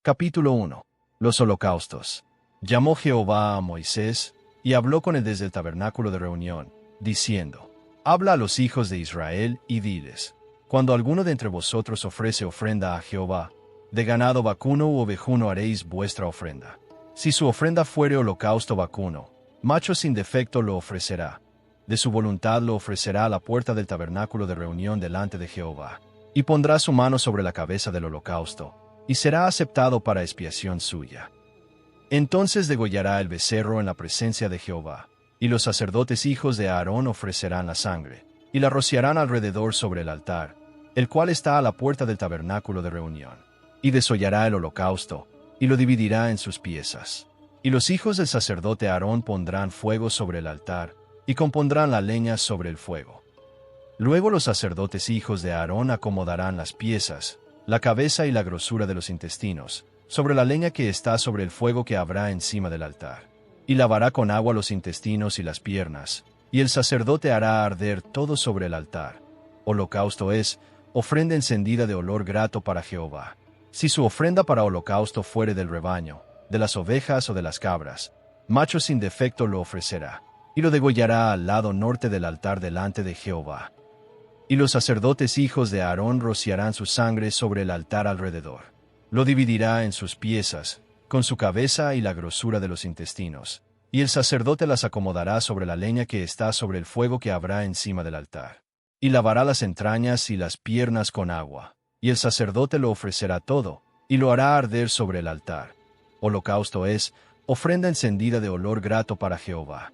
Capítulo 1. Los holocaustos. Llamó Jehová a Moisés, y habló con él desde el tabernáculo de reunión, diciendo: Habla a los hijos de Israel, y diles: Cuando alguno de entre vosotros ofrece ofrenda a Jehová, de ganado vacuno u ovejuno haréis vuestra ofrenda. Si su ofrenda fuere holocausto vacuno, macho sin defecto lo ofrecerá. De su voluntad lo ofrecerá a la puerta del tabernáculo de reunión delante de Jehová, y pondrá su mano sobre la cabeza del holocausto, y será aceptado para expiación suya. Entonces degollará el becerro en la presencia de Jehová, y los sacerdotes hijos de Aarón ofrecerán la sangre, y la rociarán alrededor sobre el altar, el cual está a la puerta del tabernáculo de reunión. Y desollará el holocausto, y lo dividirá en sus piezas. Y los hijos del sacerdote Aarón pondrán fuego sobre el altar, y compondrán la leña sobre el fuego. Luego los sacerdotes hijos de Aarón acomodarán las piezas, la cabeza y la grosura de los intestinos, sobre la leña que está sobre el fuego que habrá encima del altar. Y lavará con agua los intestinos y las piernas, y el sacerdote hará arder todo sobre el altar. Holocausto es, ofrenda encendida de olor grato para Jehová. Si su ofrenda para holocausto fuere del rebaño, de las ovejas o de las cabras, macho sin defecto lo ofrecerá, y lo degollará al lado norte del altar delante de Jehová. Y los sacerdotes hijos de Aarón rociarán su sangre sobre el altar alrededor. Lo dividirá en sus piezas, con su cabeza y la grosura de los intestinos, y el sacerdote las acomodará sobre la leña que está sobre el fuego que habrá encima del altar. Y lavará las entrañas y las piernas con agua, y el sacerdote lo ofrecerá todo, y lo hará arder sobre el altar. Holocausto es, ofrenda encendida de olor grato para Jehová.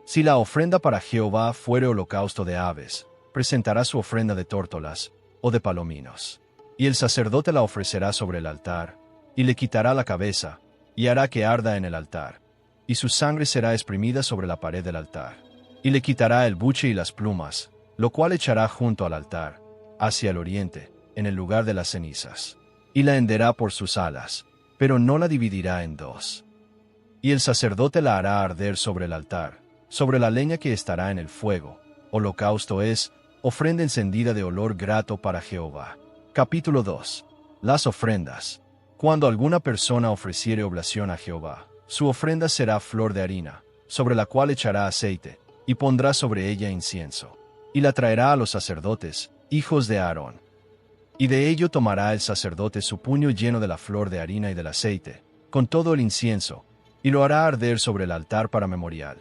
Si la ofrenda para Jehová fuere holocausto de aves, presentará su ofrenda de tórtolas, o de palominos. Y el sacerdote la ofrecerá sobre el altar, y le quitará la cabeza, y hará que arda en el altar. Y su sangre será exprimida sobre la pared del altar. Y le quitará el buche y las plumas, lo cual echará junto al altar, hacia el oriente, en el lugar de las cenizas. Y la henderá por sus alas, pero no la dividirá en dos. Y el sacerdote la hará arder sobre el altar, sobre la leña que estará en el fuego. Holocausto es, ofrenda encendida de olor grato para Jehová. Capítulo 2. Las ofrendas. Cuando alguna persona ofreciere oblación a Jehová, su ofrenda será flor de harina, sobre la cual echará aceite, y pondrá sobre ella incienso. Y la traerá a los sacerdotes, hijos de Aarón. Y de ello tomará el sacerdote su puño lleno de la flor de harina y del aceite, con todo el incienso, y lo hará arder sobre el altar para memorial.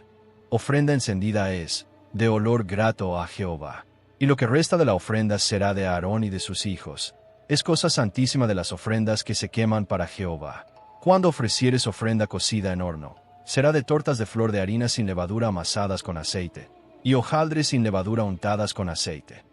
Ofrenda encendida es, de olor grato a Jehová. Y lo que resta de la ofrenda será de Aarón y de sus hijos. Es cosa santísima de las ofrendas que se queman para Jehová. Cuando ofrecieres ofrenda cocida en horno, será de tortas de flor de harina sin levadura amasadas con aceite, y hojaldres sin levadura untadas con aceite.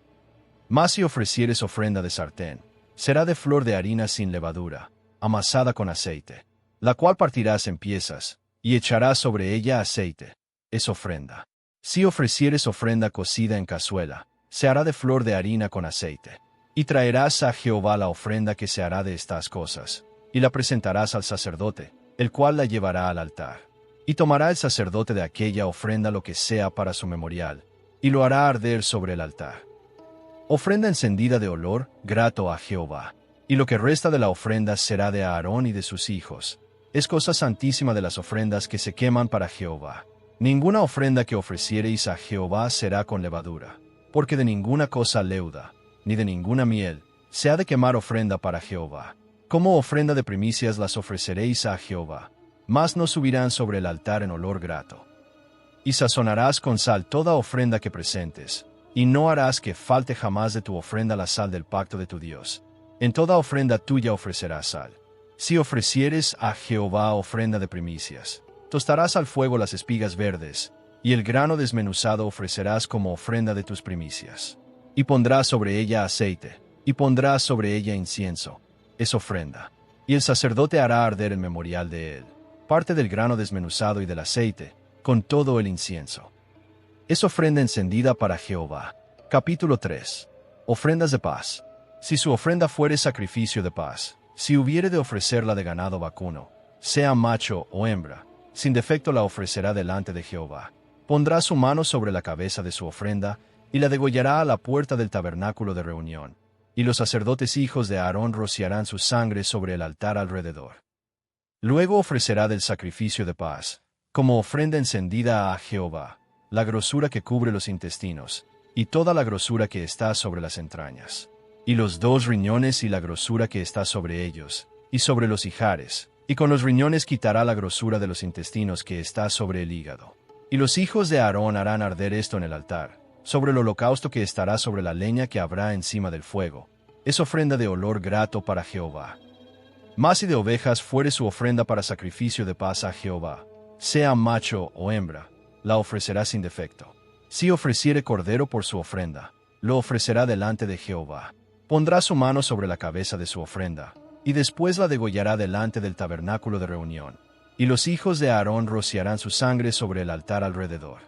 Mas si ofrecieres ofrenda de sartén, será de flor de harina sin levadura, amasada con aceite, la cual partirás en piezas, y echarás sobre ella aceite. Es ofrenda. Si ofrecieres ofrenda cocida en cazuela, se hará de flor de harina con aceite. Y traerás a Jehová la ofrenda que se hará de estas cosas, y la presentarás al sacerdote, el cual la llevará al altar. Y tomará el sacerdote de aquella ofrenda lo que sea para su memorial, y lo hará arder sobre el altar. Ofrenda encendida de olor, grato a Jehová. Y lo que resta de la ofrenda será de Aarón y de sus hijos. Es cosa santísima de las ofrendas que se queman para Jehová. Ninguna ofrenda que ofreciereis a Jehová será con levadura, porque de ninguna cosa leuda, ni de ninguna miel, se ha de quemar ofrenda para Jehová. Como ofrenda de primicias las ofreceréis a Jehová, mas no subirán sobre el altar en olor grato. Y sazonarás con sal toda ofrenda que presentes, y no harás que falte jamás de tu ofrenda la sal del pacto de tu Dios. En toda ofrenda tuya ofrecerás sal. Si ofrecieres a Jehová ofrenda de primicias, tostarás al fuego las espigas verdes, y el grano desmenuzado ofrecerás como ofrenda de tus primicias. Y pondrás sobre ella aceite, y pondrás sobre ella incienso. Es ofrenda. Y el sacerdote hará arder el memorial de él, parte del grano desmenuzado y del aceite, con todo el incienso. Es ofrenda encendida para Jehová. Capítulo 3. Ofrendas de paz. Si su ofrenda fuere sacrificio de paz, si hubiere de ofrecerla de ganado vacuno, sea macho o hembra, sin defecto la ofrecerá delante de Jehová. Pondrá su mano sobre la cabeza de su ofrenda, y la degollará a la puerta del tabernáculo de reunión, y los sacerdotes hijos de Aarón rociarán su sangre sobre el altar alrededor. Luego ofrecerá del sacrificio de paz, como ofrenda encendida a Jehová, la grosura que cubre los intestinos, y toda la grosura que está sobre las entrañas, y los 2 riñones y la grosura que está sobre ellos, y sobre los ijares, y con los riñones quitará la grosura de los intestinos que está sobre el hígado. Y los hijos de Aarón harán arder esto en el altar, sobre el holocausto que estará sobre la leña que habrá encima del fuego. Es ofrenda de olor grato para Jehová. Mas si de ovejas fuere su ofrenda para sacrificio de paz a Jehová, sea macho o hembra, la ofrecerá sin defecto. Si ofreciere cordero por su ofrenda, lo ofrecerá delante de Jehová. Pondrá su mano sobre la cabeza de su ofrenda, y después la degollará delante del tabernáculo de reunión. Y los hijos de Aarón rociarán su sangre sobre el altar alrededor.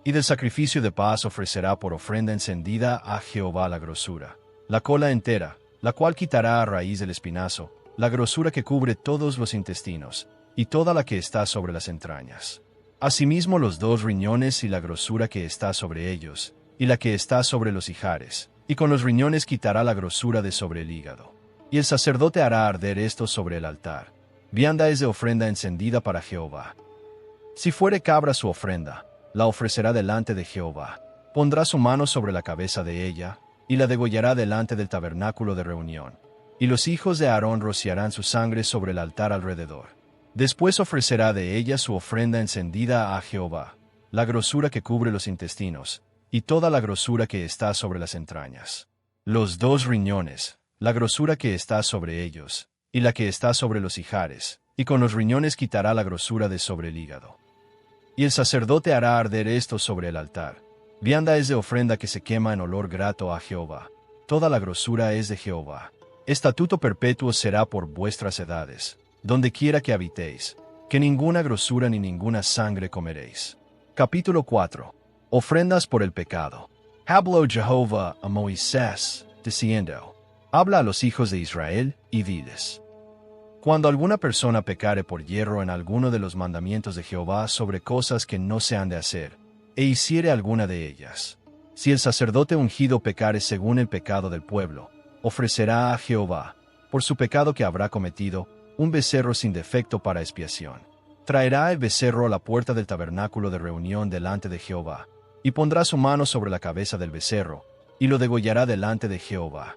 Y del sacrificio de paz ofrecerá por ofrenda encendida a Jehová la grosura, la cola entera, la cual quitará a raíz del espinazo, la grosura que cubre todos los intestinos, y toda la que está sobre las entrañas. Asimismo los 2 riñones y la grosura que está sobre ellos, y la que está sobre los ijares, y con los riñones quitará la grosura de sobre el hígado. Y el sacerdote hará arder esto sobre el altar. Vianda es de ofrenda encendida para Jehová. Si fuere cabra su ofrenda, la ofrecerá delante de Jehová. Pondrá su mano sobre la cabeza de ella, y la degollará delante del tabernáculo de reunión. Y los hijos de Aarón rociarán su sangre sobre el altar alrededor. Después ofrecerá de ella su ofrenda encendida a Jehová, la grosura que cubre los intestinos, y toda la grosura que está sobre las entrañas. Los 2 riñones, la grosura que está sobre ellos, y la que está sobre los ijares, y con los riñones quitará la grosura de sobre el hígado. Y el sacerdote hará arder esto sobre el altar. Vianda es de ofrenda que se quema en olor grato a Jehová. Toda la grosura es de Jehová. Estatuto perpetuo será por vuestras edades, donde quiera que habitéis, que ninguna grosura ni ninguna sangre comeréis. Capítulo 4. Ofrendas por el pecado. Habló Jehová a Moisés, diciendo: Habla a los hijos de Israel, y diles: Cuando alguna persona pecare por hierro en alguno de los mandamientos de Jehová sobre cosas que no se han de hacer, e hiciere alguna de ellas, si el sacerdote ungido pecare según el pecado del pueblo, ofrecerá a Jehová, por su pecado que habrá cometido, un becerro sin defecto para expiación. Traerá el becerro a la puerta del tabernáculo de reunión delante de Jehová, y pondrá su mano sobre la cabeza del becerro, y lo degollará delante de Jehová.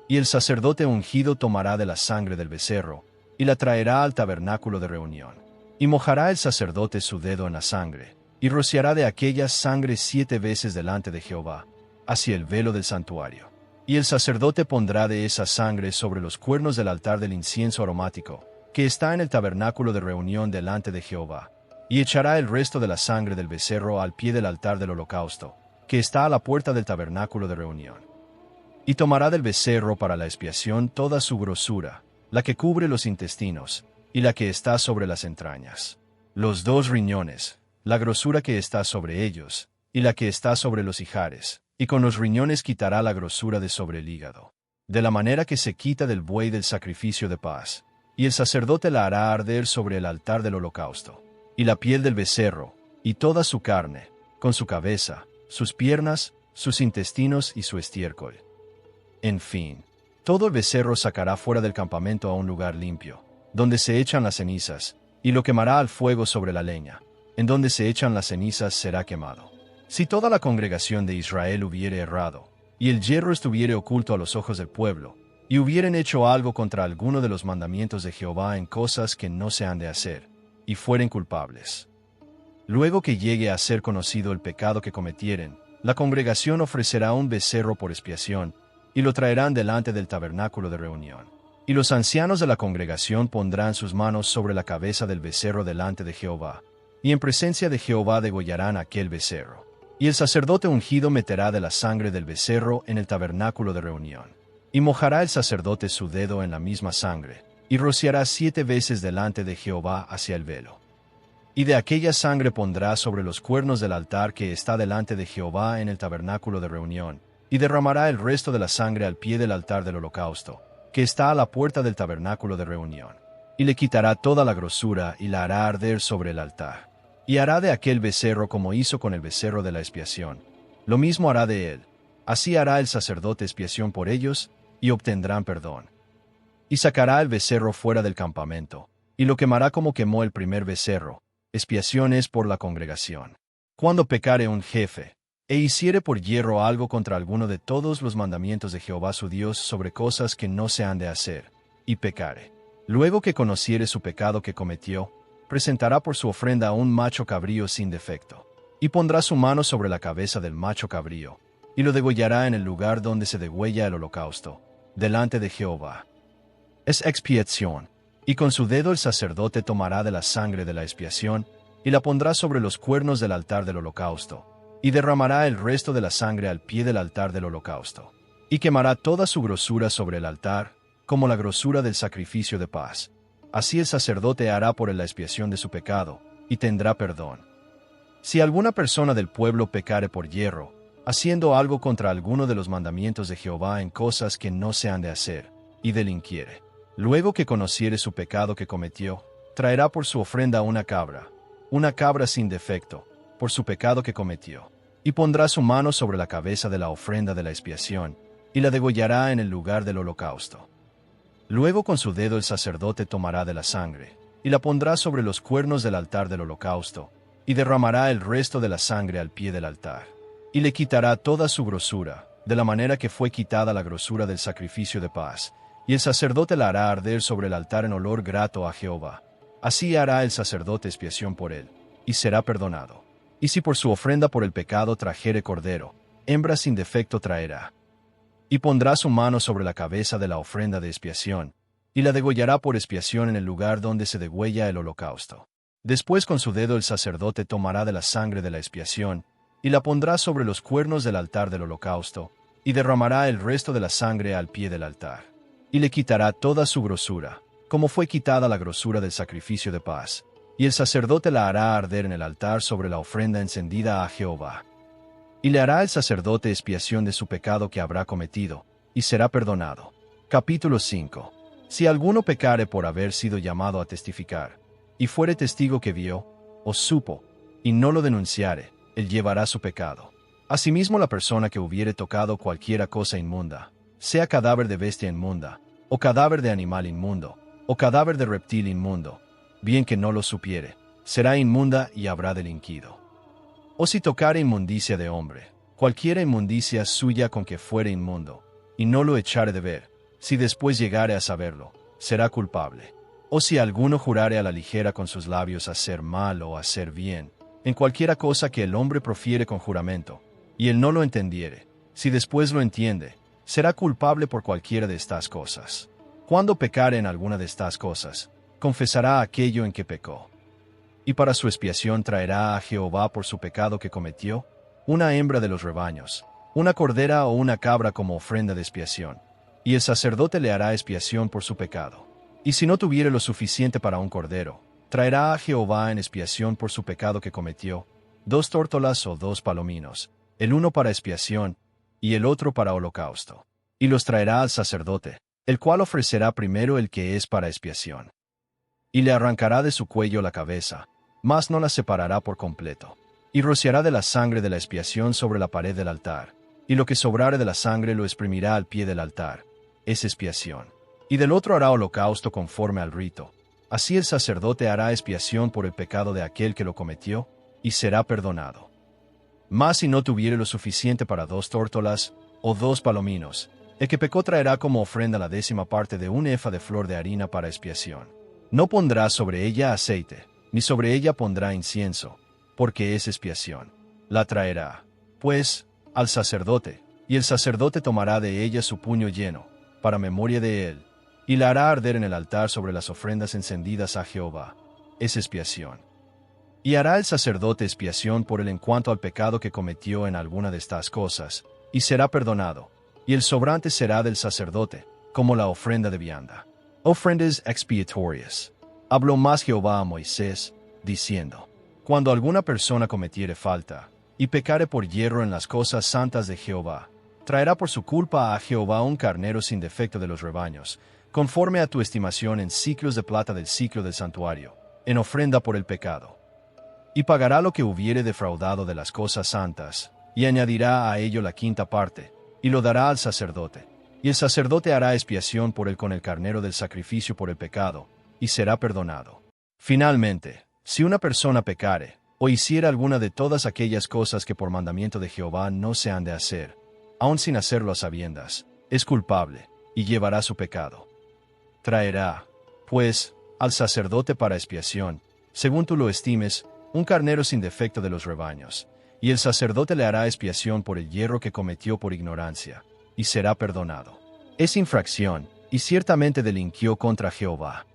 Y el sacerdote ungido tomará de la sangre del becerro, y la traerá al tabernáculo de reunión. Y mojará el sacerdote su dedo en la sangre, y rociará de aquella sangre 7 veces delante de Jehová, hacia el velo del santuario. Y el sacerdote pondrá de esa sangre sobre los cuernos del altar del incienso aromático, que está en el tabernáculo de reunión delante de Jehová, y echará el resto de la sangre del becerro al pie del altar del holocausto, que está a la puerta del tabernáculo de reunión. Y tomará del becerro para la expiación toda su grosura, la que cubre los intestinos, y la que está sobre las entrañas, los 2 riñones, la grosura que está sobre ellos, y la que está sobre los ijares, y con los riñones quitará la grosura de sobre el hígado, de la manera que se quita del buey del sacrificio de paz, y el sacerdote la hará arder sobre el altar del holocausto, y la piel del becerro, y toda su carne, con su cabeza, sus piernas, sus intestinos y su estiércol. En fin, todo el becerro sacará fuera del campamento a un lugar limpio, donde se echan las cenizas, y lo quemará al fuego sobre la leña. En donde se echan las cenizas será quemado. Si toda la congregación de Israel hubiere errado, y el yerro estuviere oculto a los ojos del pueblo, y hubieren hecho algo contra alguno de los mandamientos de Jehová en cosas que no se han de hacer, y fueren culpables. Luego que llegue a ser conocido el pecado que cometieren, la congregación ofrecerá un becerro por expiación, y lo traerán delante del tabernáculo de reunión. Y los ancianos de la congregación pondrán sus manos sobre la cabeza del becerro delante de Jehová, y en presencia de Jehová degollarán aquel becerro. Y el sacerdote ungido meterá de la sangre del becerro en el tabernáculo de reunión. Y mojará el sacerdote su dedo en la misma sangre, y rociará 7 veces delante de Jehová hacia el velo. Y de aquella sangre pondrá sobre los cuernos del altar que está delante de Jehová en el tabernáculo de reunión, y derramará el resto de la sangre al pie del altar del holocausto, que está a la puerta del tabernáculo de reunión. Y le quitará toda la grosura y la hará arder sobre el altar. Y hará de aquel becerro como hizo con el becerro de la expiación. Lo mismo hará de él. Así hará el sacerdote expiación por ellos, y obtendrán perdón. Y sacará el becerro fuera del campamento, y lo quemará como quemó el primer becerro. Expiación es por la congregación. Cuando pecare un jefe, e hiciere por yerro algo contra alguno de todos los mandamientos de Jehová su Dios sobre cosas que no se han de hacer, y pecare. Luego que conociere su pecado que cometió, presentará por su ofrenda un macho cabrío sin defecto, y pondrá su mano sobre la cabeza del macho cabrío, y lo degollará en el lugar donde se degüella el holocausto, delante de Jehová. Es expiación, y con su dedo el sacerdote tomará de la sangre de la expiación, y la pondrá sobre los cuernos del altar del holocausto, y derramará el resto de la sangre al pie del altar del holocausto, y quemará toda su grosura sobre el altar, como la grosura del sacrificio de paz. Así el sacerdote hará por él la expiación de su pecado, y tendrá perdón. Si alguna persona del pueblo pecare por yerro, haciendo algo contra alguno de los mandamientos de Jehová en cosas que no se han de hacer, y delinquiere, luego que conociere su pecado que cometió, traerá por su ofrenda una cabra sin defecto, por su pecado que cometió, y pondrá su mano sobre la cabeza de la ofrenda de la expiación, y la degollará en el lugar del holocausto. Luego con su dedo el sacerdote tomará de la sangre, y la pondrá sobre los cuernos del altar del holocausto, y derramará el resto de la sangre al pie del altar, y le quitará toda su grosura, de la manera que fue quitada la grosura del sacrificio de paz, y el sacerdote la hará arder sobre el altar en olor grato a Jehová. Así hará el sacerdote expiación por él, y será perdonado. Y si por su ofrenda por el pecado trajere cordero, hembra sin defecto traerá. Y pondrá su mano sobre la cabeza de la ofrenda de expiación, y la degollará por expiación en el lugar donde se degüella el holocausto. Después con su dedo el sacerdote tomará de la sangre de la expiación, y la pondrá sobre los cuernos del altar del holocausto, y derramará el resto de la sangre al pie del altar. Y le quitará toda su grosura, como fue quitada la grosura del sacrificio de paz, y el sacerdote la hará arder en el altar sobre la ofrenda encendida a Jehová. Y le hará el sacerdote expiación de su pecado que habrá cometido, y será perdonado. Capítulo 5. Si alguno pecare por haber sido llamado a testificar, y fuere testigo que vio, o supo, y no lo denunciare, él llevará su pecado. Asimismo la persona que hubiere tocado cualquiera cosa inmunda, sea cadáver de bestia inmunda, o cadáver de animal inmundo, o cadáver de reptil inmundo, bien que no lo supiere, será inmunda y habrá delinquido. O si tocare inmundicia de hombre, cualquiera inmundicia suya con que fuere inmundo, y no lo echare de ver, si después llegare a saberlo, será culpable. O si alguno jurare a la ligera con sus labios hacer mal o hacer bien, en cualquiera cosa que el hombre profiere con juramento, y él no lo entendiere, si después lo entiende, será culpable por cualquiera de estas cosas. Cuando pecare en alguna de estas cosas, confesará aquello en que pecó. Y para su expiación traerá a Jehová por su pecado que cometió, una hembra de los rebaños, una cordera o una cabra como ofrenda de expiación, y el sacerdote le hará expiación por su pecado. Y si no tuviere lo suficiente para un cordero, traerá a Jehová en expiación por su pecado que cometió, 2 tórtolas o 2 palominos, el uno para expiación, y el otro para holocausto. Y los traerá al sacerdote, el cual ofrecerá primero el que es para expiación. Y le arrancará de su cuello la cabeza, mas no la separará por completo. Y rociará de la sangre de la expiación sobre la pared del altar, y lo que sobrare de la sangre lo exprimirá al pie del altar. Es expiación. Y del otro hará holocausto conforme al rito. Así el sacerdote hará expiación por el pecado de aquel que lo cometió, y será perdonado. Mas si no tuviere lo suficiente para 2 tórtolas, o 2 palominos, el que pecó traerá como ofrenda la 10ª parte de un efa de flor de harina para expiación. No pondrá sobre ella aceite, ni sobre ella pondrá incienso, porque es expiación. La traerá, pues, al sacerdote, y el sacerdote tomará de ella su puño lleno, para memoria de él, y la hará arder en el altar sobre las ofrendas encendidas a Jehová. Es expiación. Y hará el sacerdote expiación por él en cuanto al pecado que cometió en alguna de estas cosas, y será perdonado, y el sobrante será del sacerdote, como la ofrenda de vianda. Ofrendas expiatorias. Habló más Jehová a Moisés, diciendo: Cuando alguna persona cometiere falta, y pecare por yerro en las cosas santas de Jehová, traerá por su culpa a Jehová un carnero sin defecto de los rebaños, conforme a tu estimación en siclos de plata del siclo del santuario, en ofrenda por el pecado. Y pagará lo que hubiere defraudado de las cosas santas, y añadirá a ello la 5ª parte, y lo dará al sacerdote. Y el sacerdote hará expiación por él con el carnero del sacrificio por el pecado, y será perdonado. Finalmente, si una persona pecare, o hiciera alguna de todas aquellas cosas que por mandamiento de Jehová no se han de hacer, aun sin hacerlo a sabiendas, es culpable, y llevará su pecado. Traerá, pues, al sacerdote para expiación, según tú lo estimes, un carnero sin defecto de los rebaños, y el sacerdote le hará expiación por el yerro que cometió por ignorancia, y será perdonado. Es infracción, y ciertamente delinquió contra Jehová.